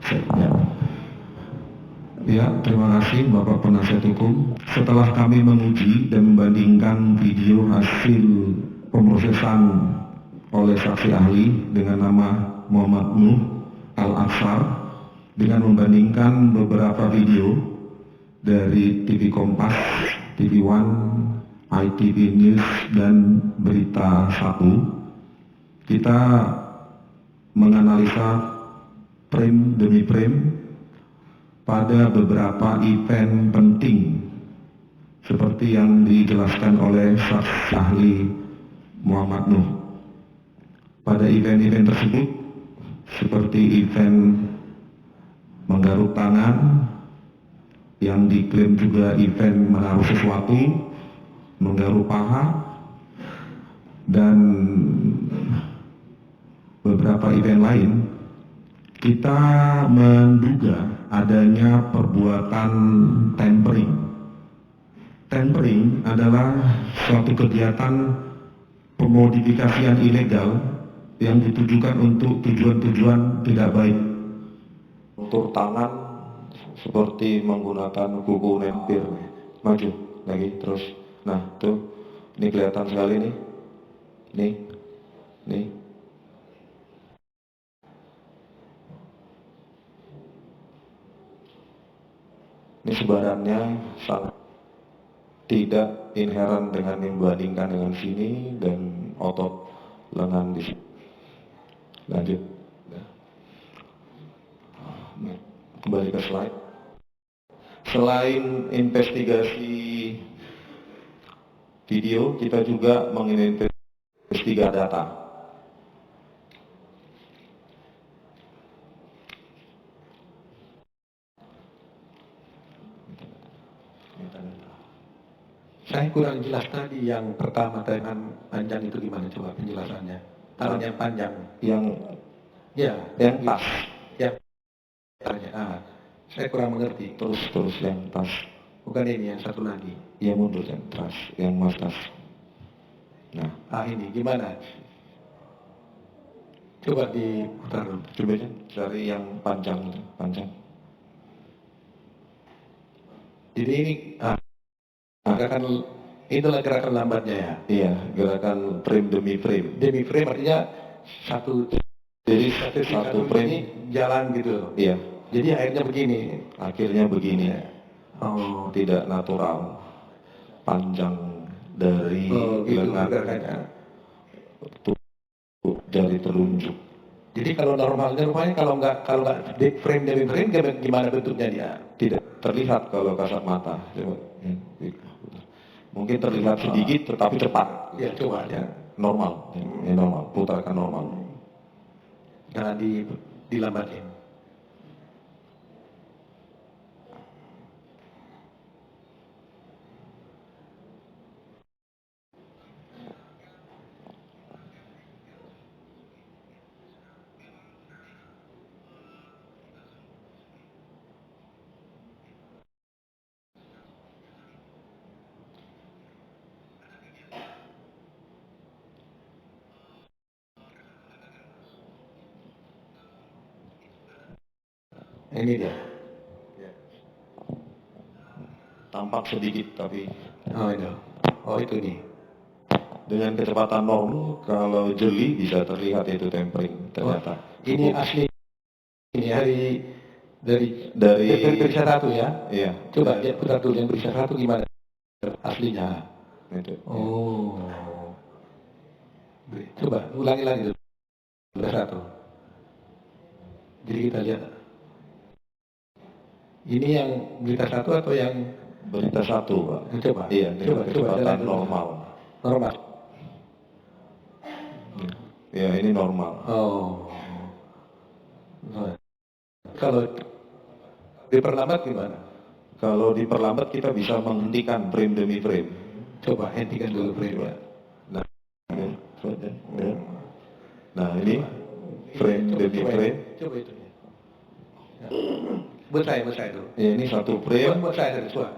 Ya. Ya, terima kasih Bapak Penasihat Hukum. Setelah kami menguji dan membandingkan video hasil pemrosesan oleh saksi ahli dengan nama Muhammad Nuh Al-Aksar dengan membandingkan beberapa video dari TV Kompas, TV One, ITV News, dan Berita 1, kita menganalisa frame demi frame pada beberapa event penting seperti yang dijelaskan oleh saksi ahli Muhammad Nuh. Pada event-event tersebut seperti event menggaruk tangan yang diklaim juga event menaruh sesuatu, menggaruk paha, dan beberapa event lain, kita menduga adanya perbuatan tampering. Tampering adalah suatu kegiatan pemodifikasian ilegal yang ditujukan untuk tujuan-tujuan tidak baik. Untuk tangan seperti menggunakan kuku nempir. Maju lagi terus. Nah tuh, ini kelihatan sekali nih. Nih. Ini sebarannya sangat tidak inheren dengan membandingkan dengan sini dan otot lengan di sini. Lanjut. Kembali ke slide. Selain investigasi video, kita juga menginvestigasi data. Saya kurang jelas tadi yang pertama tangan panjang itu gimana coba penjelasannya? Tangan yang panjang, Yang tas. Ya, saya kurang mengerti. Terus yang tas. Bukan ini yang satu lagi. Ya mundur yang tas, yang mas tas. Nah, ini gimana? Coba diputar dulu. coba dari yang panjang. Jadi ini gerakan, itulah gerakan lambatnya ya. Iya, gerakan frame demi frame. Demi frame artinya satu frame ini jalan gitu. Iya. Jadi akhirnya begini. Oh, tidak natural. Panjang dari lengan jari telunjuk. Jadi kalau normalnya kalau nggak frame demi frame gimana bentuknya dia? Tidak terlihat kalau kasat mata. Mungkin terlihat sedikit tetapi cepat. Ya coba ya. Normal. Normal. Putarkan normal. Jangan dilambatin. Ini dia. Tampak sedikit tapi. Itu nih. Dengan kecepatan normal, kalau jeli bisa terlihat itu tempering ternyata. Ini asli. Ini dari Berita 1 ya. Iya. Coba ya putar dulu yang Berita 1 gimana aslinya. Itu. Oh. Coba ulangi lagi dulu. Berita 1. Jadi kita lihat. Ini yang Berita 1 atau yang Berita 1, Pak. Coba. Iya, dengan kecepatan normal. Normal. Ya, ini normal. Oh. Kalau diperlambat gimana? Kalau diperlambat kita bisa menghentikan frame demi frame. Coba hentikan dulu frame-nya. Nah, ini frame demi frame. Coba itu. Buat saya dulu. Ya, ini satu frame. Buat saya dari suara.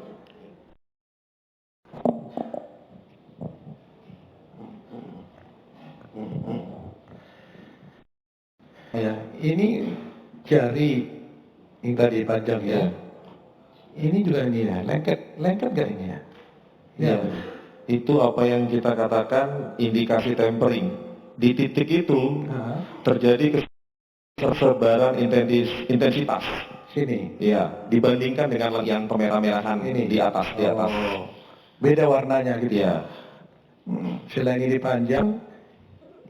Ya, ini jari Yang tadi panjang ya. Iya. Ini juga ini ya, lengket gak ini ya? Iya. Itu apa yang kita katakan indikasi tempering. Di titik itu terjadi kesebaran intensitas. Sini. Iya, dibandingkan dengan yang pemerah-merahan Ini. di atas. Oh, beda warnanya gitu. Iya. Selain ini panjang,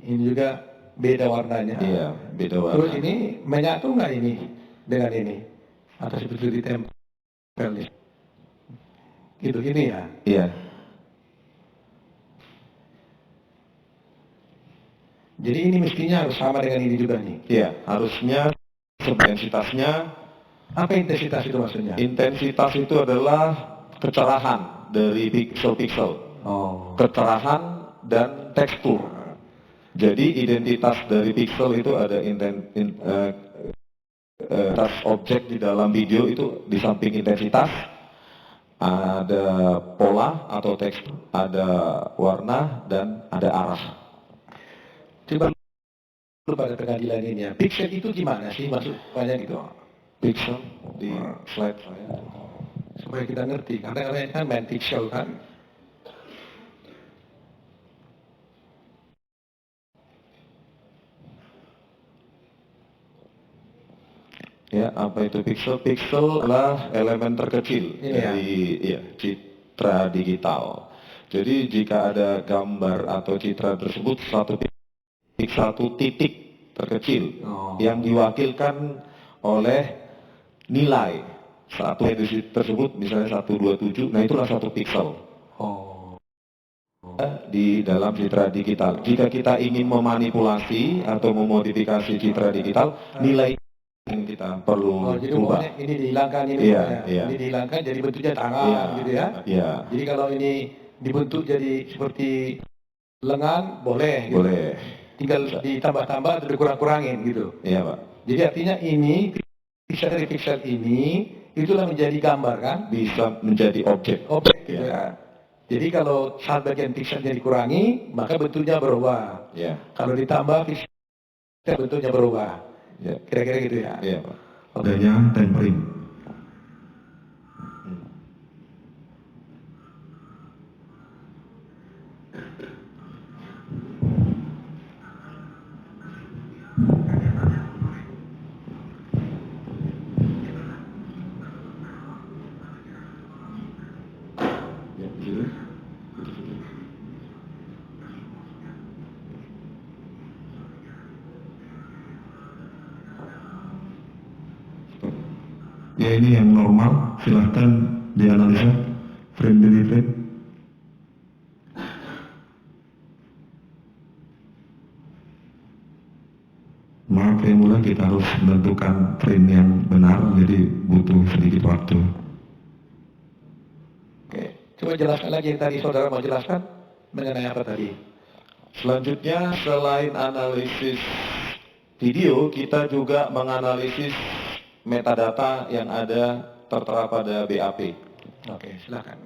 ini juga beda warnanya. Iya, beda warna. Terus ini menyatu nggak ini dengan ini? Atau seperti ditempel nih? Gitu ini ya. Iya. Jadi ini mestinya harus sama dengan ini juga nih. Iya, harusnya intensitasnya. Apa intensitas itu maksudnya? Intensitas itu adalah kecerahan dari pixel-pixel. Oh. Kecerahan dan tekstur. Jadi identitas dari pixel itu ada intensitas objek di dalam video itu di samping intensitas ada pola atau tekstur, ada warna dan ada arah. Coba pada pengadilan ini ya. Pixel itu gimana sih maksudnya gitu? Pixel di slide saya. Supaya kita ngerti. Karena kalian kan main pixel kan. Ya, apa itu pixel? Pixel adalah elemen terkecil dari citra digital. Jadi jika ada gambar atau citra tersebut satu titik terkecil yang diwakilkan oleh nilai satu edisi tersebut, misalnya 127, nah itulah satu pixel. Di dalam citra digital. Jika kita ingin memanipulasi atau memodifikasi citra digital, nilai yang kita perlu jadi ubah. Ini dihilangkan ini Iya. Ini dihilangkan jadi bentuknya tangan gitu ya. Iya. Jadi kalau ini dibentuk jadi seperti lengan boleh. Gitu. Boleh. Tinggal ditambah-tambah atau dikurang-kurangin gitu. Iya, Pak. Jadi artinya ini pixel dari pixel ini itulah menjadi gambar kan? Bisa menjadi objek. Objek gitu ya. Jadi kalau saat bagian pixelnya dikurangi, maka bentuknya berubah. Iya. Kalau ditambah pixel bentuknya berubah. Ya. Kira-kira gitu ya. Iya, Pak. Adanya tempering. Ya, gitu. Ya ini yang normal, silahkan dianalisa frame demi frame. Maaf yang mulia, kita harus menentukan frame yang benar, jadi butuh sedikit waktu. Oke, coba jelaskan lagi yang tadi saudara mau jelaskan mengenai apa tadi? Selanjutnya, selain analisis video, kita juga menganalisis metadata yang ada tertera pada BAP. Oke, silakan.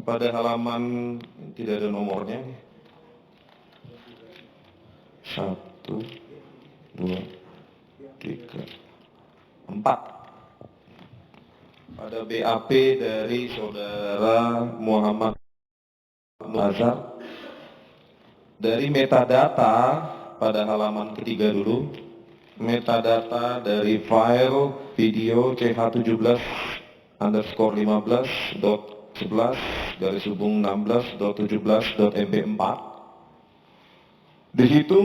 Pada halaman tidak ada nomornya. 1, 2, 3, 4. Pada BAP dari saudara Muhammad Azhar, dari metadata pada halaman ketiga dulu, metadata dari file video ch15.15.11/16.17.mp4. Di situ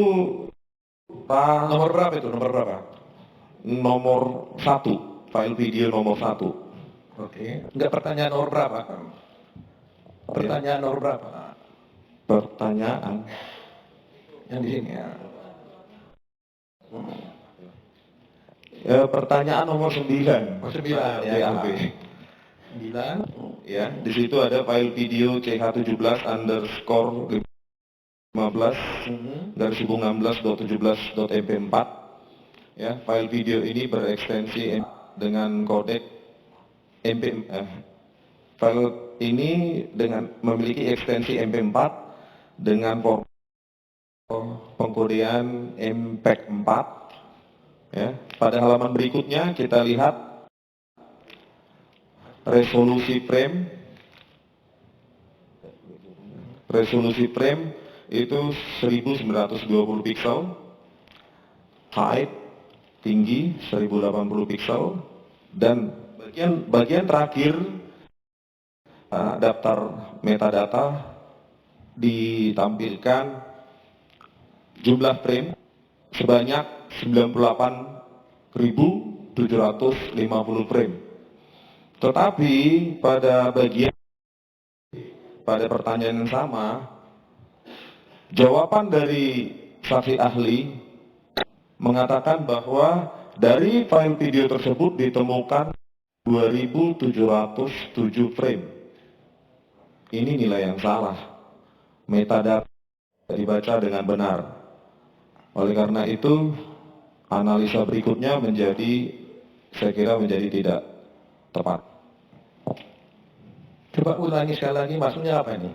Nomor berapa itu? Nomor berapa? nomor 1, file video nomor 1. Oke. Enggak pertanyaan nomor berapa? Pertanyaan nomor berapa? Pertanyaan Yang di sini ya. pertanyaan nomor 9. Oh, 9 ya. BAP. 9. Ya, di situ ada file video ch17_15_16.17.mp4. Ya, file video ini berekstensi dengan kodek file ini memiliki ekstensi MP4 dengan format pengkodean MPEG 4. Ya, pada halaman berikutnya kita lihat resolusi frame. Resolusi frame itu 1920 pixel, height tinggi 1080 pixel, dan bagian terakhir daftar metadata ditampilkan jumlah frame sebanyak 98.750 frame. Tetapi pada pertanyaan yang sama, jawaban dari saksi ahli mengatakan bahwa dari file video tersebut ditemukan 2.707 frame. Ini nilai yang salah. Metadata tidak dibaca dengan benar. Oleh karena itu, analisa berikutnya saya kira menjadi tidak tepat. Coba ulangi sekali lagi, maksudnya apa ini?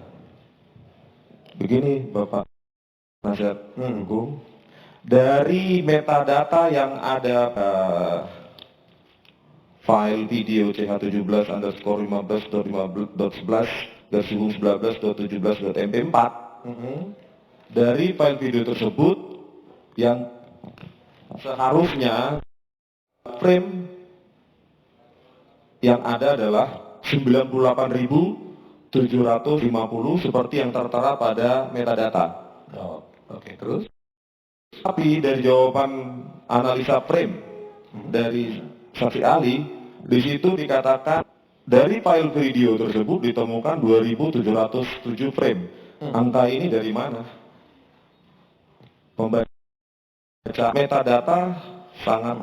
Begini Bapak penasihat hukum, dari metadata yang ada file video ch17_15.15.11/2019.17.mp4, dari file video tersebut yang seharusnya frame yang ada adalah 98.750 seperti yang tertera pada metadata. Oke, terus? Tapi dari jawaban analisa frame dari saksi ahli, di situ dikatakan dari file video tersebut ditemukan 2.707 frame. Angka ini dari mana? Pembaca metadata sangat.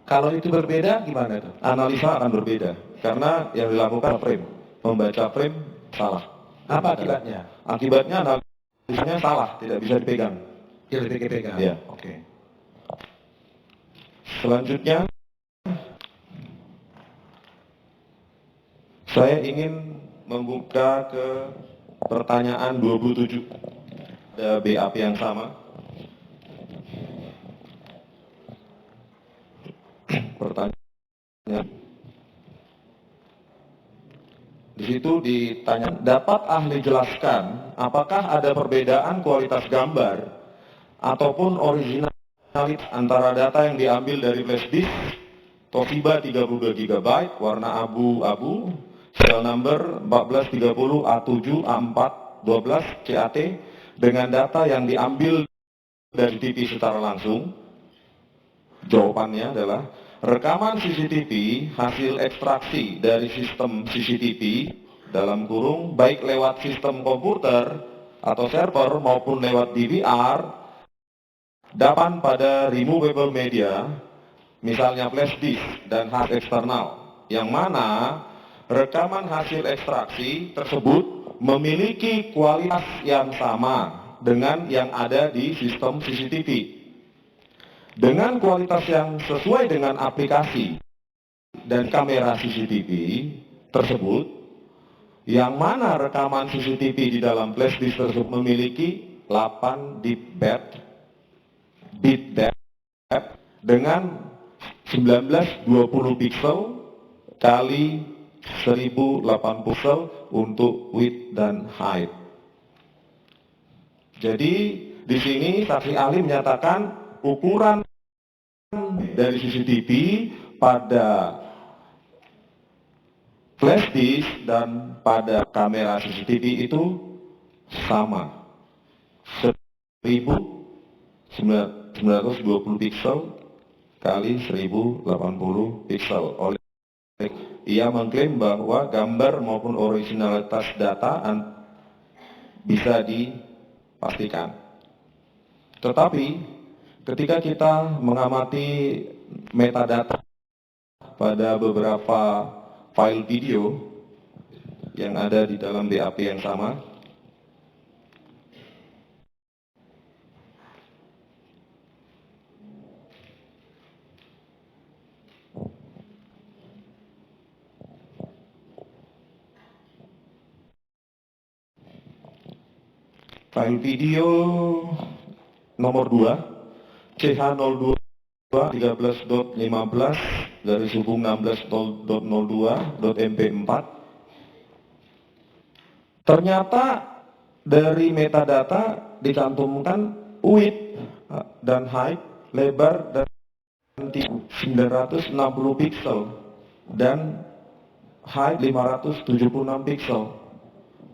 Kalau itu berbeda gimana itu? Analisa akan berbeda karena yang dilakukan frame, membaca frame salah. Apa akibatnya? Akibatnya analisanya salah, tidak bisa dipegang. Tidak dipegang. Ya. Oke. Selanjutnya, saya ingin membuka ke pertanyaan 27. Ada BAP yang sama. Pertanyaan. Di situ ditanya, dapat ahli jelaskan apakah ada perbedaan kualitas gambar ataupun originalitas antara data yang diambil dari flash disk Toshiba 32 GB warna abu-abu serial number 1430 A7 A4 12 CAT dengan data yang diambil dari TV secara langsung? Jawabannya adalah rekaman CCTV hasil ekstraksi dari sistem CCTV dalam kurung baik lewat sistem komputer atau server maupun lewat DVR dapat pada removable media, misalnya flash disk dan hard eksternal, yang mana rekaman hasil ekstraksi tersebut memiliki kualitas yang sama dengan yang ada di sistem CCTV. Dengan kualitas yang sesuai dengan aplikasi dan kamera CCTV tersebut, yang mana rekaman CCTV di dalam flash disk tersebut memiliki 8 bit depth dengan 1920 pixel kali 1080 pixel untuk width dan height. Jadi di sini saksi ahli menyatakan ukuran dari CCTV pada flash disk dan pada kamera CCTV itu sama, 1920 pixel kali 1080 pixel. Oleh ia mengklaim bahwa gambar maupun originalitas data bisa dipastikan. Tetapi ketika kita mengamati metadata pada beberapa file video yang ada di dalam BAP yang sama, file video nomor 2 CH02 13.15/16.02.mp4. Ternyata dari metadata dicantumkan width dan height, lebar dan tinggi 960 pixel dan height 576 pixel.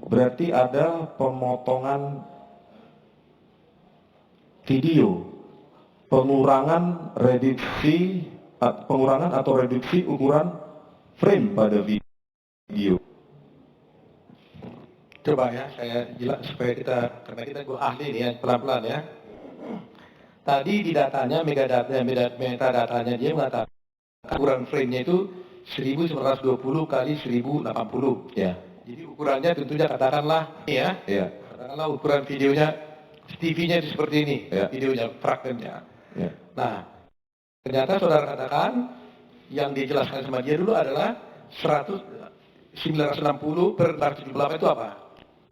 Berarti ada pemotongan video, pengurangan atau reduksi ukuran frame pada video. Coba ya, saya jelas supaya karena kita gue ahli nih ya, pelan-pelan ya. Tadi di datanya, metadatanya dia mengatakan ukuran frame-nya itu 1920 kali 1080. Ya. Jadi ukurannya tentunya katakanlah ini ya. Ya. Katakanlah ukuran videonya, TV-nya itu seperti ini, Ya. videonya, fragmentnya. Ya. Nah, ternyata saudara katakan yang dijelaskan sama dia dulu adalah 960 per 478 itu apa?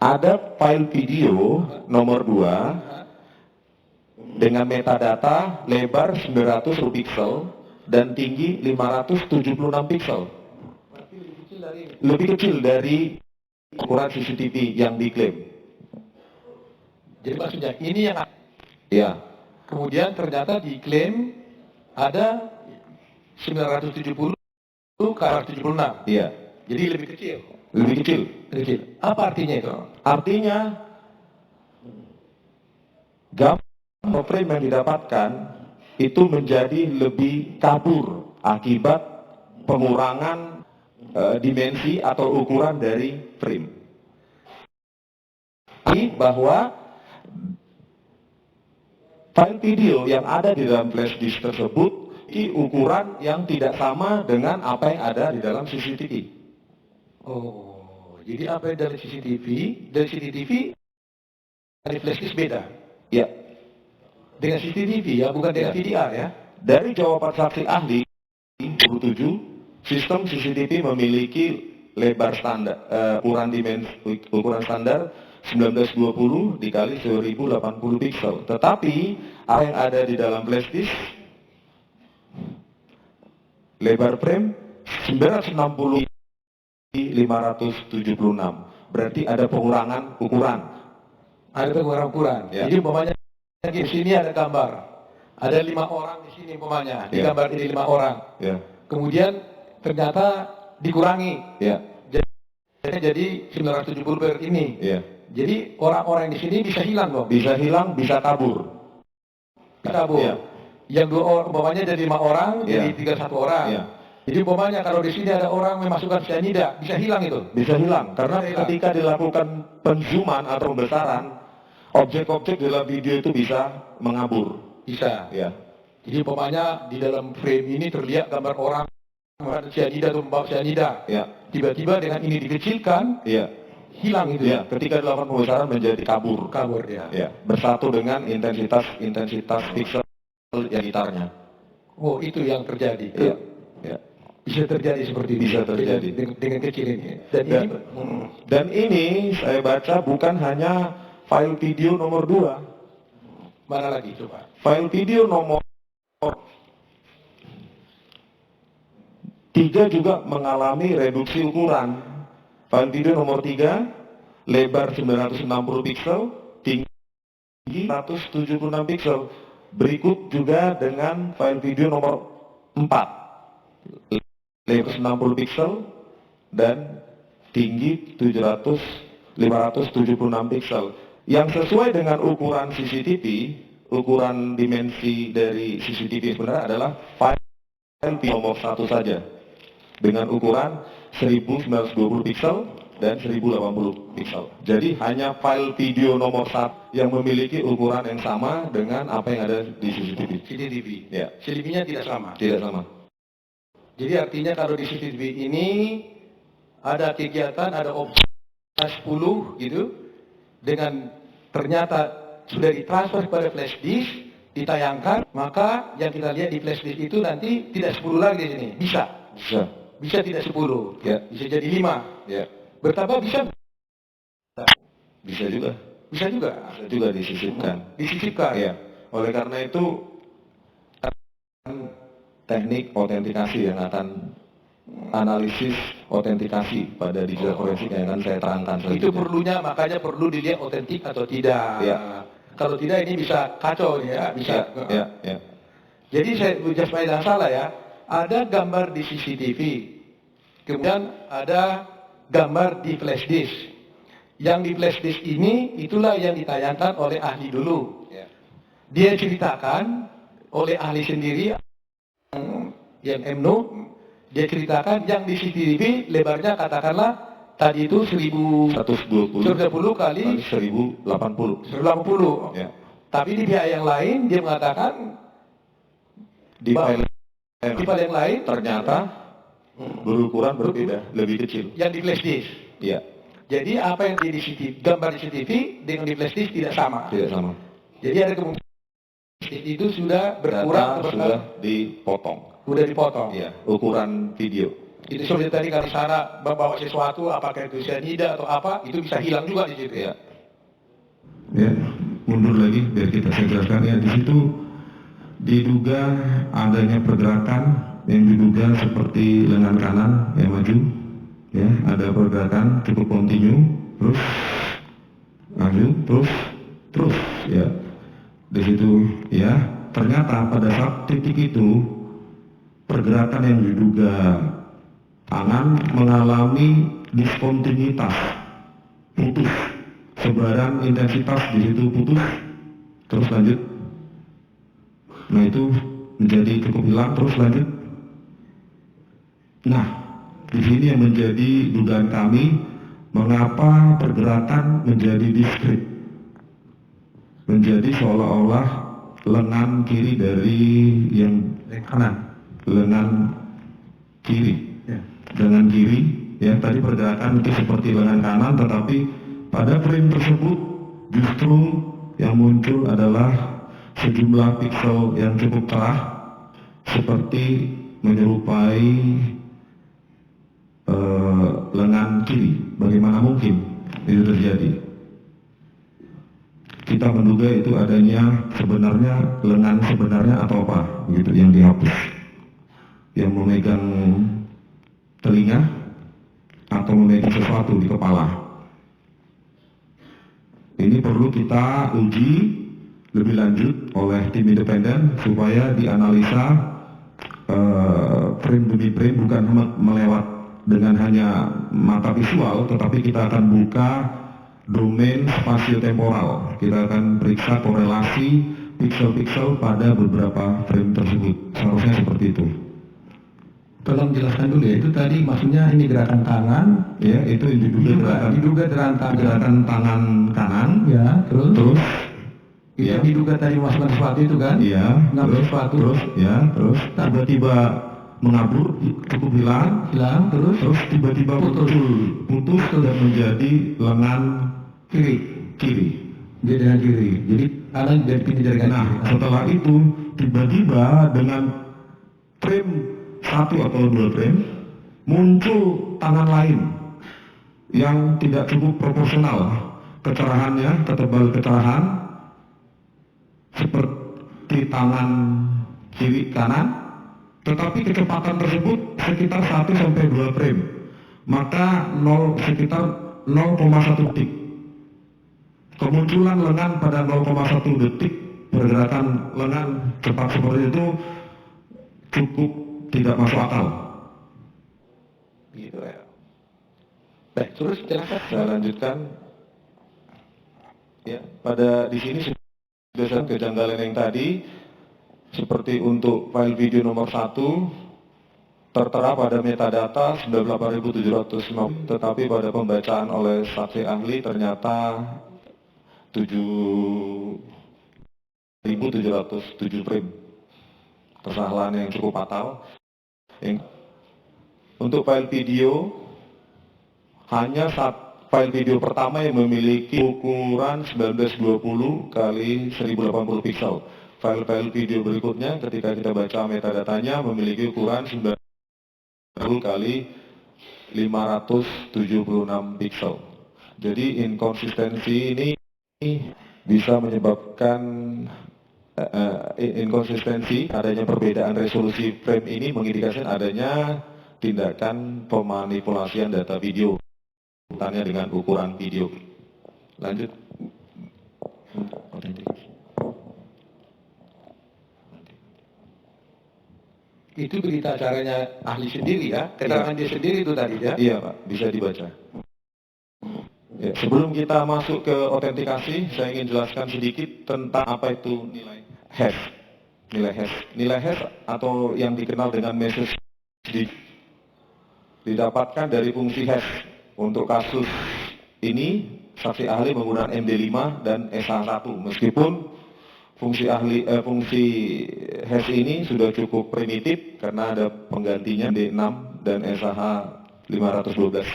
Ada file video nomor 2 dengan metadata lebar 900 pixel dan tinggi 576 pixel. Lebih kecil dari ukuran CCTV yang diklaim. Jadi maksudnya ini yang Ya. kemudian ternyata diklaim ada 970 ke 76. Iya. Jadi lebih kecil. Lebih kecil. Lebih kecil. Apa artinya itu? Artinya gambar frame yang didapatkan itu menjadi lebih kabur akibat pengurangan dimensi atau ukuran dari frame. Bahwa file video yang ada di dalam flash disk tersebut di ukuran yang tidak sama dengan apa yang ada di dalam CCTV. Oh, jadi apa yang dari CCTV dari flash disk beda Ya. dengan CCTV ya, bukan dengan VDR ya. Dari jawaban saksi ahli 27, sistem CCTV memiliki lebar standar, ukuran standar 1920 dikali 1080 pixel. Tetapi apa yang ada di dalam flash disk lebar frame 960 576. Berarti ada pengurangan ukuran. Ada pengurangan ukuran. Ya. Jadi umpamanya di sini ada gambar. Ada 5 orang di sini umpamanya. Di Ya. gambar ini 5 orang. Ya. Kemudian ternyata dikurangi. Ya. Jadi 970 per ini. Ya. Jadi orang-orang di sini bisa hilang dong. Bisa hilang, bisa kabur. Kabur. Ya. Yang 2 orang umpamanya jadi 5 orang, Ya. jadi 31 orang. Ya. Jadi umpamanya kalau di sini ada orang memasukkan cyanida, bisa hilang itu. Bisa hilang karena Bisa hilang. ketika dilakukan penzooman atau pembesaran, objek-objek dalam video itu bisa mengabur. Bisa. Ya. Jadi umpamanya di dalam frame ini terlihat gambar orang menggunakan cyanida atau membawa cyanida. Ya. Tiba-tiba dengan ini dikecilkan, Iya. hilang itu Ya, ketika dilakukan pembesaran menjadi kabur. kabur dia. Ya, bersatu dengan intensitas pixel yang gitarnya. Oh, itu yang terjadi. Iya. Ya. Bisa terjadi seperti ini. Bisa terjadi. Dengan kecil ini. Dan Dan, ini dan ini saya baca bukan hanya file video nomor 2. mana lagi coba? File video nomor 3 juga mengalami reduksi ukuran. File video nomor 3, lebar 960 pixel, tinggi 176 pixel. Berikut juga dengan file video nomor 4, lebar 60 pixel dan tinggi 576 pixel. Yang sesuai dengan ukuran CCTV, ukuran dimensi dari CCTV sebenarnya adalah file video nomor 1 saja dengan ukuran 1920 pixel dan 1080 pixel. Jadi hanya file video nomor 1 yang memiliki ukuran yang sama dengan apa yang ada di CCTV. CCTV. Ya, CCTV-nya tidak sama. tidak sama. Jadi artinya kalau di CCTV ini ada kegiatan, ada objek 10 gitu, dengan ternyata sudah ditransfer pada flash disk, ditayangkan, maka yang kita lihat di flash disk itu nanti tidak 10 lagi di sini. Bisa. Bisa. Bisa tidak 10. Ya. Bisa jadi 5. Ya. Bertambah bisa? Bisa juga. Bisa juga. Bisa juga disisipkan. Disisipkan. Ya. Oleh karena itu teknik autentikasi yang akan analisis autentikasi pada digital forensik yang akan saya terangkan Itu selanjutnya. perlunya, makanya perlu dilihat otentik atau tidak. Ya. Kalau tidak ini bisa kacau nih ya, bisa. Ya. Jadi saya supaya tidak salah ya, ada gambar di CCTV, kemudian ada gambar di flash disk. Yang di flash disk ini itulah yang ditayangkan oleh ahli dulu. Dia ceritakan oleh ahli sendiri yang MNO, dia ceritakan yang di CCTV lebarnya katakanlah tadi itu 120 kali 1080. 180. Ya. Tapi di pihak yang lain dia mengatakan Di file yang lain ternyata berukuran berbeda, lebih kecil. yang di flash disk. Iya, Jadi apa yang di CCTV, gambar di CCTV dengan di flash disk tidak sama. tidak sama. Jadi ada kemungkinan itu sudah berkurang Data sudah dipotong. sudah dipotong. Iya, ukuran video. Itu seperti tadi kalau sana membawa sesuatu, apakah itu cyanida atau apa, itu bisa hilang juga di situ ya. Ya, mundur lagi biar kita saya jelaskan ya. Di situ diduga adanya pergerakan yang diduga seperti lengan kanan yang maju, ya, ada pergerakan cukup kontinu, terus maju, terus, ya. Di situ, ya, ternyata pada saat titik itu pergerakan yang diduga tangan mengalami diskontinuitas, putus, sebaran intensitas di situ putus, terus lanjut. Nah itu menjadi cukup hilang, terus lanjut. Nah, di sini yang menjadi dugaan kami, mengapa pergerakan menjadi diskret, menjadi seolah-olah lengan kiri dari yang kanan, lengan kiri, lengan kiri, ya tadi pergerakan itu seperti lengan kanan, tetapi pada frame tersebut justru yang muncul adalah sejumlah piksel yang cukup cerah seperti menyerupai lengan kiri. Bagaimana mungkin itu terjadi? Kita menduga itu adanya sebenarnya lengan sebenarnya atau apa gitu yang dihapus, yang memegang telinga atau memegang sesuatu di kepala. Ini perlu kita uji lebih lanjut oleh tim independen supaya dianalisa frame demi frame, bukan melewat dengan hanya mata visual, tetapi kita akan buka domain spasio-temporal. Kita akan periksa korelasi piksel-piksel pada beberapa frame tersebut. Seharusnya seperti itu. Tolong jelaskan dulu ya, itu tadi maksudnya ini gerakan tangan, Ya, itu diduga gerakan tangan kanan. ya, terus itu Ya. diduga tadi memasukkan sesuatu itu kan? Iya, Ngambil sesuatu, terus tiba-tiba mengabur, cukup hilang, terus terus tiba-tiba putus dan menjadi lengan kiri. dia dengan kiri. Jadi kanan jadi pindah dari kanan. Nah, setelah itu tiba-tiba dengan frame 1 atau 2 frame muncul tangan lain yang tidak cukup proporsional kecerahannya, ketebal kecerahan seperti tangan kiri kanan, tetapi kecepatan tersebut sekitar 1 sampai 2 frame, maka sekitar 0,1 detik. Kemunculan lengan pada 0,1 detik, pergerakan lengan cepat seperti itu cukup tidak masuk akal. Gitu ya. Baik, terus jelaskan. Saya lanjutkan. Ya, pada di sini sudah kejanggalan yang tadi, seperti untuk file video nomor 1 tertera pada metadata 98.750, tetapi pada pembacaan oleh saksi ahli ternyata 7.707 frame. Kesalahan yang cukup fatal. Untuk file video, hanya file video pertama yang memiliki ukuran 1920 kali 1080 pixel. File-file video berikutnya ketika kita baca metadatanya memiliki ukuran 90 kali 576 pixel. Jadi inkonsistensi ini bisa menyebabkan inkonsistensi, adanya perbedaan resolusi frame ini mengindikasikan adanya tindakan pemanipulasian data video kaitannya dengan ukuran video. Lanjut. Itu berita acaranya ahli sendiri ya, keterangan dia sendiri itu tadi ya. Iya Pak, bisa dibaca. Ya, sebelum kita masuk ke autentikasi, saya ingin jelaskan sedikit tentang apa itu nilai hash. Nilai hash atau yang dikenal dengan message didapatkan dari fungsi hash. Untuk kasus ini, saksi ahli menggunakan MD5 dan SH1, meskipun fungsi hash ini sudah cukup primitif karena ada penggantinya D6 dan SH 512.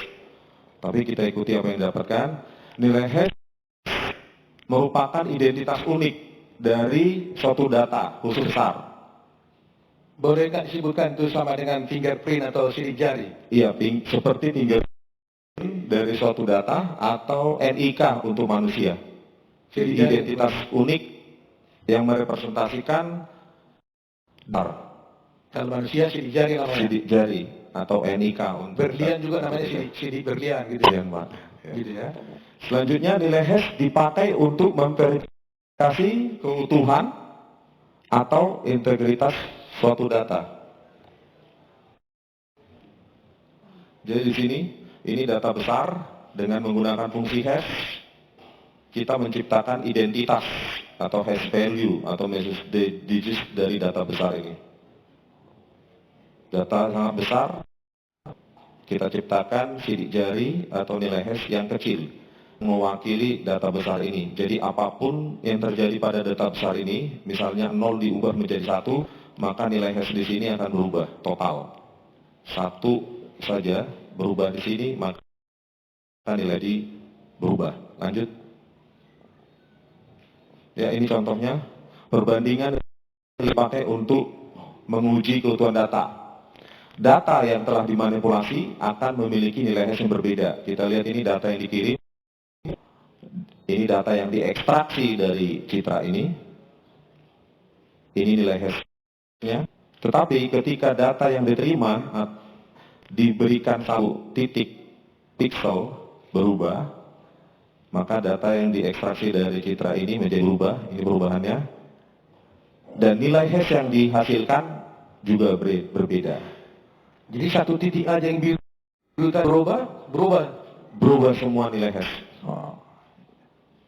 Tapi kita ikuti apa yang didapatkan. Nilai hash merupakan identitas unik dari suatu data khusus besar. Boleh nggak disebutkan itu sama dengan fingerprint atau sidik jari? Iya, seperti fingerprint dari suatu data atau NIK untuk manusia. Jadi identitas unik yang merepresentasikan kalau manusia sidik jari namanya. Sidik jari atau NIK untuk berlian juga namanya sidik berlian gitu ya, Pak. Gitu ya. Selanjutnya nilai hash dipakai untuk memverifikasi keutuhan atau integritas suatu data. Jadi di sini ini data besar dengan menggunakan fungsi hash kita menciptakan identitas atau hash value atau message digits dari data besar ini. Data sangat besar, kita ciptakan sidik jari atau nilai hash yang kecil mewakili data besar ini. Jadi apapun yang terjadi pada data besar ini, misalnya 0 diubah menjadi 1, maka nilai hash di sini akan berubah total. 1 saja berubah di sini, maka nilai di berubah. Lanjut. Ya, ini contohnya perbandingan dipakai untuk menguji keutuhan data. Data yang telah dimanipulasi akan memiliki nilai hash yang berbeda. Kita lihat ini data yang dikirim. Ini data yang diekstraksi dari citra ini. Ini nilai hash-nya. Tetapi ketika data yang diterima diberikan 1 titik pixel berubah, maka data yang diekstraksi dari citra ini menjadi berubah. Ini perubahannya. Dan nilai hash yang dihasilkan juga berbeda. Jadi 1 titik aja yang biru berubah semua nilai hash.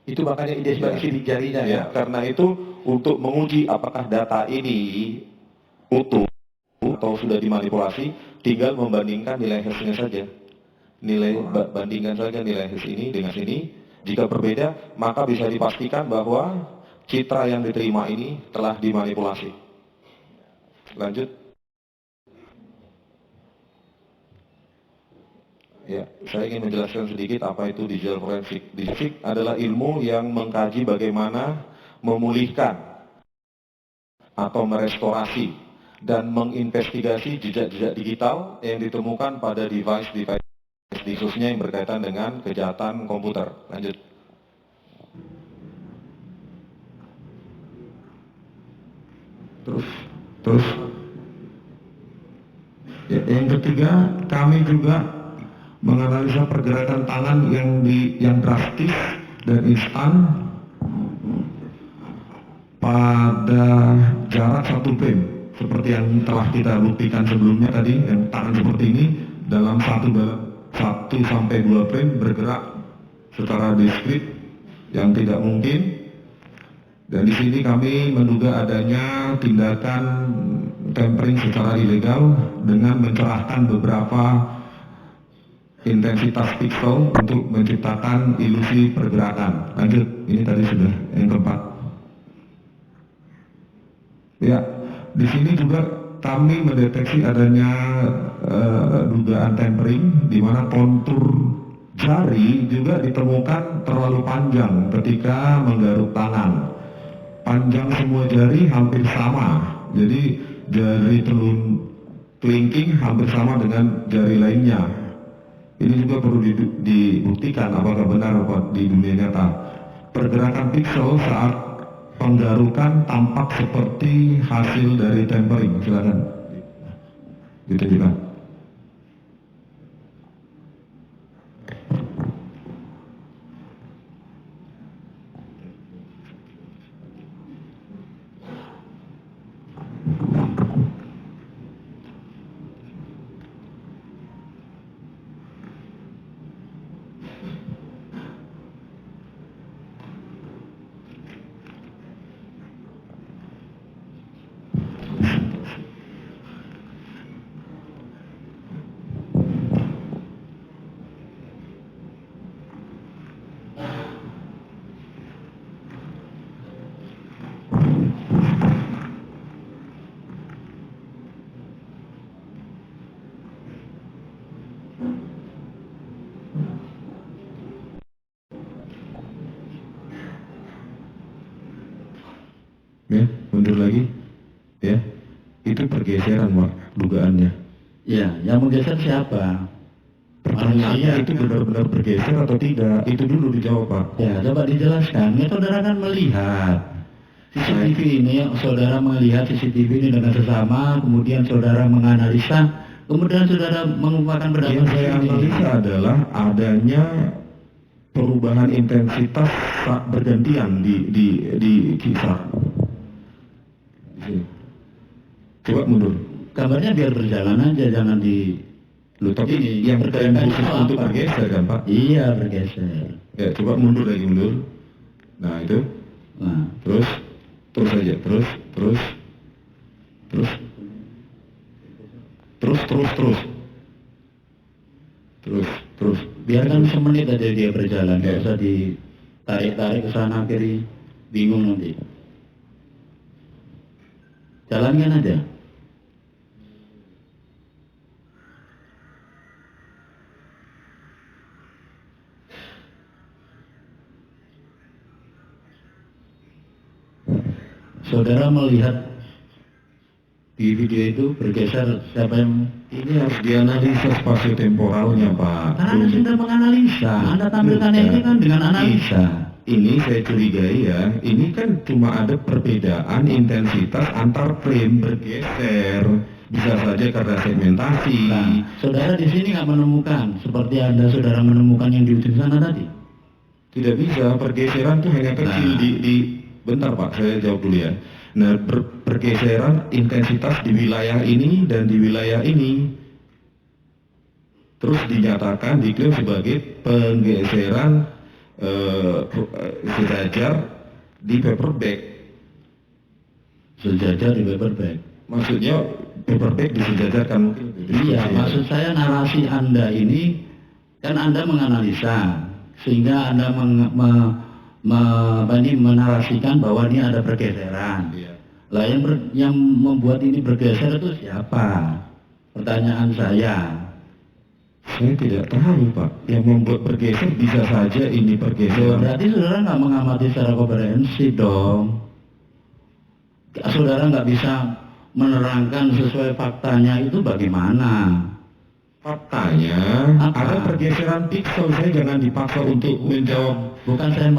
Itu makanya ide sebagai sidik jarinya ya. Karena itu untuk menguji apakah data ini utuh atau sudah dimanipulasi, tinggal membandingkan nilai hash-nya saja. Bandingkan saja nilai hash ini dengan sini. Jika berbeda, maka bisa dipastikan bahwa citra yang diterima ini telah dimanipulasi. Lanjut. Ya, saya ingin menjelaskan sedikit apa itu digital forensik. Forensik adalah ilmu yang mengkaji bagaimana memulihkan atau merestorasi dan menginvestigasi jejak-jejak digital yang ditemukan pada device-device khususnya yang berkaitan dengan kejahatan komputer. Lanjut. Terus ya, yang ketiga, kami juga menganalisa pergerakan tangan yang drastis dan instan pada jarak 1 frame, seperti yang telah kita buktikan sebelumnya tadi, yang tangan seperti ini dalam 1 sampai 2 frame bergerak secara diskrit yang tidak mungkin. Dan di sini kami menduga adanya tindakan tampering secara ilegal dengan mencerahkan beberapa intensitas pixel untuk menciptakan ilusi pergerakan. Lanjut, ini tadi sudah yang keempat. Ya, di sini juga kami mendeteksi adanya dugaan tampering, di mana kontur jari juga ditemukan terlalu panjang ketika menggaruk tangan. Panjang semua jari hampir sama, jadi jari kelingking hampir sama dengan jari lainnya. Ini juga perlu dibuktikan apakah benar di dunia nyata. Pergerakan pixel saat penggarukan tampak seperti hasil dari tempering. Silakan ditunjukkan. Ya, mundur lagi. Ya, itu pergeseran, Pak, dugaannya. Ya, yang menggeser siapa? Pertanyaannya itu benar-benar bergeser atau tidak? Itu dulu dijawab, Pak. Ya, coba dijelaskan. Ya, saudara kan melihat CCTV ini, saudara melihat CCTV ini dengan sesama, kemudian saudara menganalisa, kemudian saudara mengumpulkan pendapat Yang saya sendiri. analisa adalah adanya perubahan intensitas saat bergantian di kisar. Di sini. Coba mundur. Gambarnya biar berjalan aja, jangan di... Loh, tapi Ini, yang frame bergerak khusus itu untuk apa? bergeser kan, Pak? Iya, bergeser. Ya, coba mundur lagi, mundur. Nah, itu. Nah, Terus aja, terus. Terus. biarkan semenit aja dia berjalan, nggak usah ditarik-tarik ke sana kiri, bingung nanti. Jalankan aja. Saudara melihat di video itu bergeser siapa yang... Ini harus dianalisa spasio-temporalnya, Pak. Karena Anda sudah menganalisa, Anda tampilkan ini kan dengan analisa. Ini saya curigai ya, ini kan cuma ada perbedaan intensitas antar frame bergeser. Bisa saja karena segmentasi. Nah, saudara di sini nggak menemukan seperti Anda saudara menemukan yang di ujung sana tadi. Tidak bisa, pergeseran itu hanya kecil Nah. Bentar, Pak, saya jawab dulu ya. Nah, pergeseran intensitas di wilayah ini dan di wilayah ini terus dinyatakan diklaim sebagai penggeseran sejajar di paperback. Sejajar di paperback. Maksudnya paperback disejajarkan mungkin. Iya, maksud saya narasi Anda ini kan Anda menganalisa sehingga Anda menarasikan bahwa ini ada pergeseran. Iya. Lah yang membuat ini bergeser itu siapa? Pertanyaan saya. Saya tidak tahu, Pak. Yang membuat bergeser bisa saja ini pergeseran. Berarti saudara nggak mengamati secara komprehensif dong. Saudara nggak bisa menerangkan sesuai faktanya itu bagaimana? Faktanya Apa? ada pergeseran pixel. Saya jangan dipaksa untuk menjawab. Bukan saya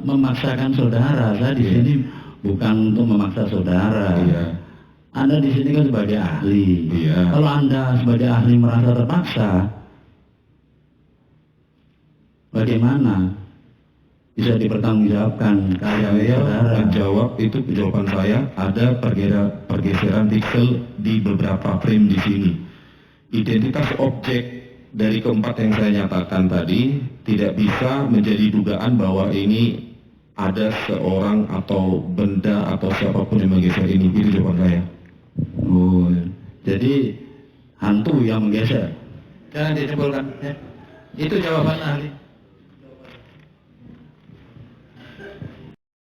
memaksakan saudara. Saya di Iya. sini bukan untuk memaksa saudara. Iya. Anda di sini kan sebagai ahli. Iya. Kalau Anda sebagai ahli merasa terpaksa, bagaimana bisa dipertanggungjawabkan karya Saya saudara? menjawab itu jawaban saya. Ada pergeseran pixel di beberapa frame di sini. Identitas objek dari keempat yang saya nyatakan tadi tidak bisa menjadi dugaan bahwa ini ada seorang atau benda atau siapapun yang menggeser ini. Itu jawaban saya. Oh, jadi hantu yang menggeser. Jangan disimpulkan. Ya. Itu jawaban ahli.